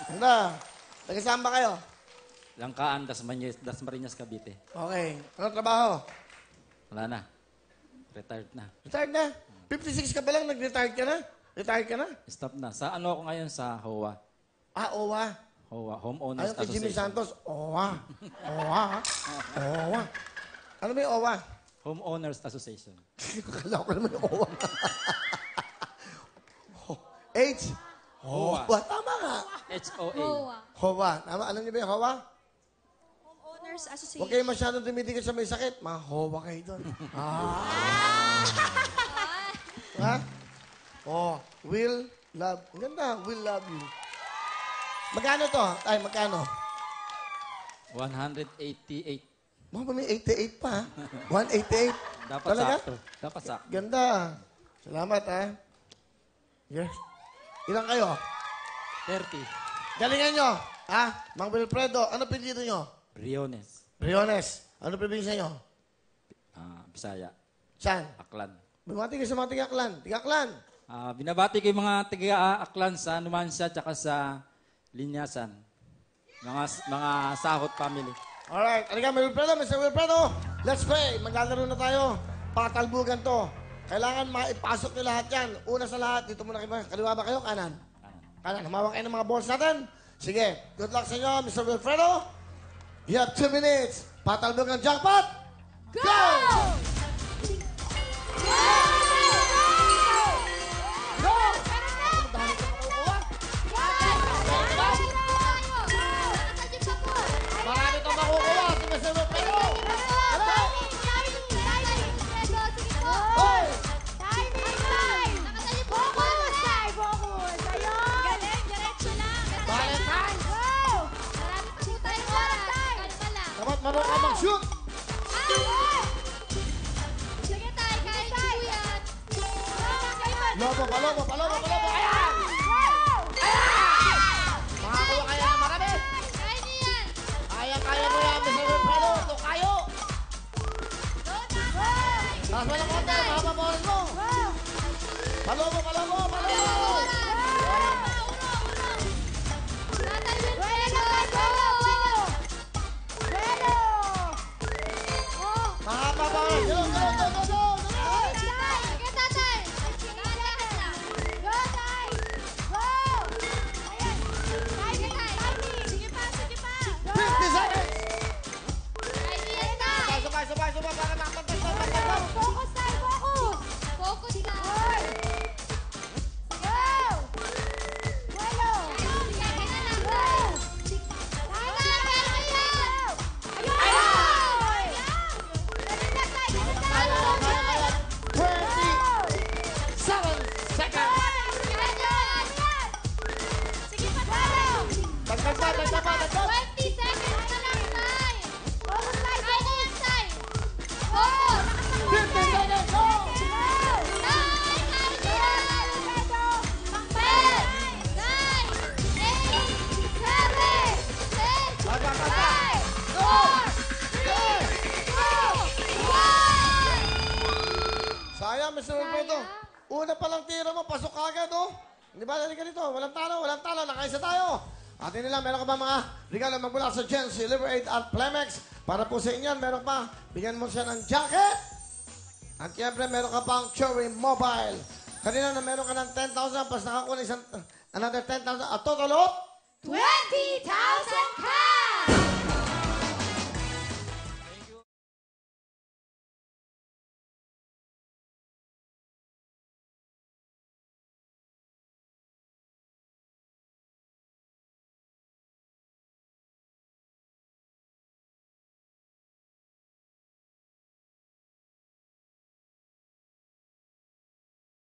Ganda. Taga-saan ba kayo? Langkaan, Dasmariñas, Cavite. Okay. Ano trabaho? Wala na. Retired na. Retired na? 56 ka pa lang, nag-retired ka na? Retired ka na? Stop na. Sa ano ako ngayon? Sa HOA. Ah, OWA. HOA, Homeowners Ayun kay Jimmy Association. Santos, OWA. OWA. OWA. Ano ba yung OWA? Homeowners Association. Kala ko naman yung OWA. H? HOA. OWA. Tama nga. HOA. HOA. Tama. Alam niyo ba yung HOA? Homeowners Association. Huwag kayo masyadong tumitigil sa may sakit. Mga HOA kayo doon. Ha? Oh, will love. Ang ganda. Will love you. Magkano to? Ay, magkano? 188. Mga may 88 pa. 188. Dapat Talaga? sakto. Dapat sakto. Ganda. Salamat, ha? Yes. Ilan kayo? 30. Galingan nyo. Ha? Mang Wilfredo, ano pinito nyo? Briones. Briones. Ano probinsya nyo? Bisaya. Saan? Aklan. Bumati ka sa mga tigaklan. Tigaklan. Binabati ko yung mga taga-Aklan sa Numancia at sa Linyasan. Mga Sahot family. Alright. Alika, Mr. Wilfredo. Let's play. Maglalaro na tayo. Patalbugan to. Kailangan maipasok nyo lahat yan. Una sa lahat, dito muna kayo. Kaliwa ba kayo? Kanan. Kanan. Humawak kayo ng mga balls natin. Sige. Good luck sa inyo, Mr. Wilfredo. You have 2 minutes. Patalbugan jackpot. Go! Marami itong makukuha si Mr. Wilfredo. Dapat marunong ka mag-shoot. Lobo, palobo. Ayan! Makakuha kaya ng marami. Kaya mo yan, Mr. Wilfredo. Ito kayo. Taas mo ng konti. Mapapawalan mo. Palobo. Mapapawalan. Go. Subay. Para makapagpagpag. Focus tayo, focus! Focus na! Mr. Wilfredo. Una pa lang tira mo, pasok agad, oh. Hindi ba, halika dito. Walang talo. Nakaisa tayo. Atin nila, meron ka ba mga regalo magmula sa Gency, Liberate at Plemex? Para po sa inyo, meron pa. Bigyan mo siya ng jacket. At siyempre, meron ka pang Cherry Mobile. Kanina na meron ka ng 10,000, pas nakakuha ng another 10,000. At total of 20,000 cash!